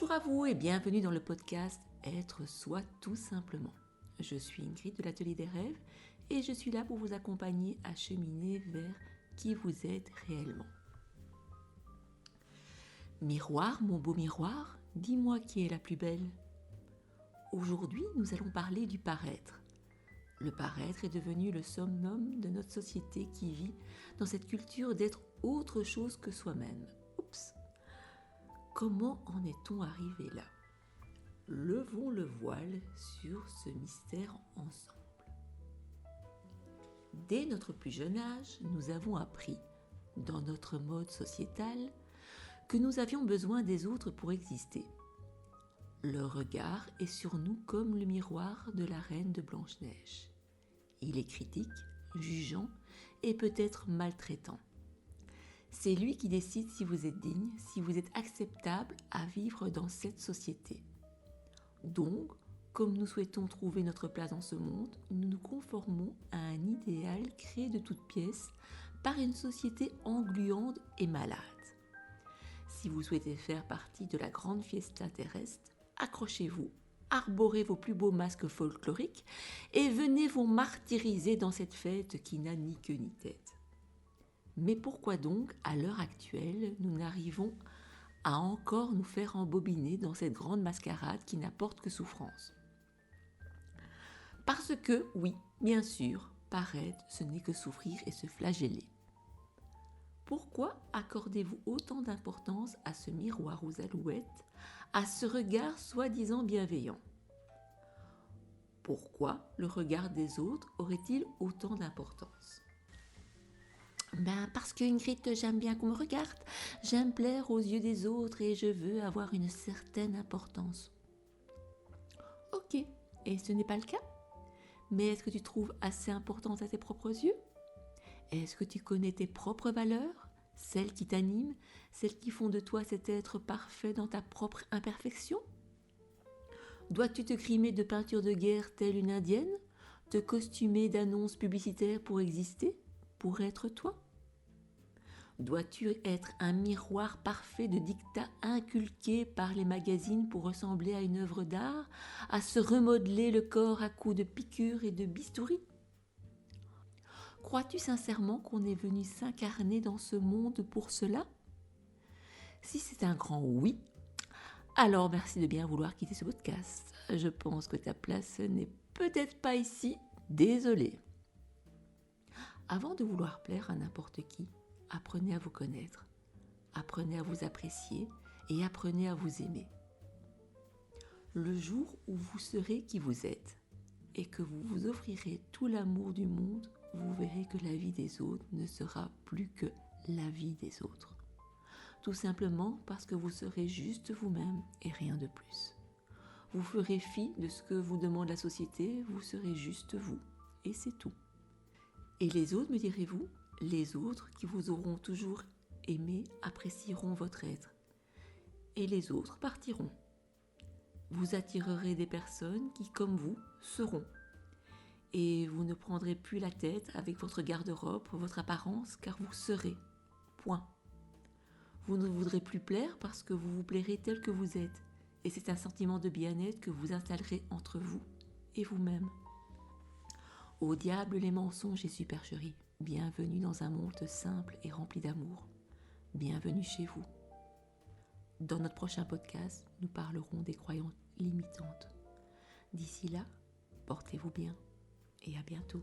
Bonjour à vous et bienvenue dans le podcast Être soi tout simplement. Je suis Ingrid de l'Atelier des Rêves et je suis là pour vous accompagner à cheminer vers qui vous êtes réellement. Miroir, mon beau miroir, dis-moi qui est la plus belle. Aujourd'hui, nous allons parler du paraître. Le paraître est devenu le summum de notre société qui vit dans cette culture d'être autre chose que soi-même. Oups! Comment en est-on arrivé là? Levons le voile sur ce mystère ensemble. Dès notre plus jeune âge, nous avons appris, dans notre mode sociétal, que nous avions besoin des autres pour exister. Leur regard est sur nous comme le miroir de la reine de Blanche-Neige. Il est critique, jugeant et peut-être maltraitant. C'est lui qui décide si vous êtes digne, si vous êtes acceptable à vivre dans cette société. Donc, comme nous souhaitons trouver notre place dans ce monde, nous nous conformons à un idéal créé de toutes pièces par une société engluante et malade. Si vous souhaitez faire partie de la grande fiesta terrestre, accrochez-vous, arborez vos plus beaux masques folkloriques et venez vous martyriser dans cette fête qui n'a ni queue ni tête. Mais pourquoi donc, à l'heure actuelle, nous n'arrivons à encore nous faire embobiner dans cette grande mascarade qui n'apporte que souffrance? Parce que, oui, bien sûr, paraître, ce n'est que souffrir et se flageller. Pourquoi accordez-vous autant d'importance à ce miroir aux alouettes, à ce regard soi-disant bienveillant? Pourquoi le regard des autres aurait-il autant d'importance? Parce que Ingrid, j'aime bien qu'on me regarde, j'aime plaire aux yeux des autres et je veux avoir une certaine importance. Ok, et ce n'est pas le cas? Mais est-ce que tu trouves assez importante à tes propres yeux? Est-ce que tu connais tes propres valeurs, celles qui t'animent, celles qui font de toi cet être parfait dans ta propre imperfection? Dois-tu te grimer de peinture de guerre telle une indienne, te costumer d'annonces publicitaires pour exister, pour être toi? Dois-tu être un miroir parfait de dictats inculqués par les magazines pour ressembler à une œuvre d'art, à se remodeler le corps à coups de piqûres et de bistouri? Crois-tu sincèrement qu'on est venu s'incarner dans ce monde pour cela? Si c'est un grand oui, alors merci de bien vouloir quitter ce podcast. Je pense que ta place n'est peut-être pas ici. Désolée. Avant de vouloir plaire à n'importe qui, apprenez à vous connaître, apprenez à vous apprécier et apprenez à vous aimer. Le jour où vous serez qui vous êtes et que vous vous offrirez tout l'amour du monde, vous verrez que la vie des autres ne sera plus que la vie des autres. Tout simplement parce que vous serez juste vous-même et rien de plus. Vous ferez fi de ce que vous demande la société, vous serez juste vous et c'est tout. Et les autres, me direz-vous, les autres qui vous auront toujours aimé apprécieront votre être. Et les autres partiront. Vous attirerez des personnes qui, comme vous, seront. Et vous ne prendrez plus la tête avec votre garde-robe, votre apparence, car vous serez. Point. Vous ne voudrez plus plaire parce que vous vous plairez tel que vous êtes. Et c'est un sentiment de bien-être que vous installerez entre vous et vous-même. Au diable les mensonges et supercheries. Bienvenue dans un monde simple et rempli d'amour. Bienvenue chez vous. Dans notre prochain podcast, nous parlerons des croyances limitantes. D'ici là, portez-vous bien et à bientôt.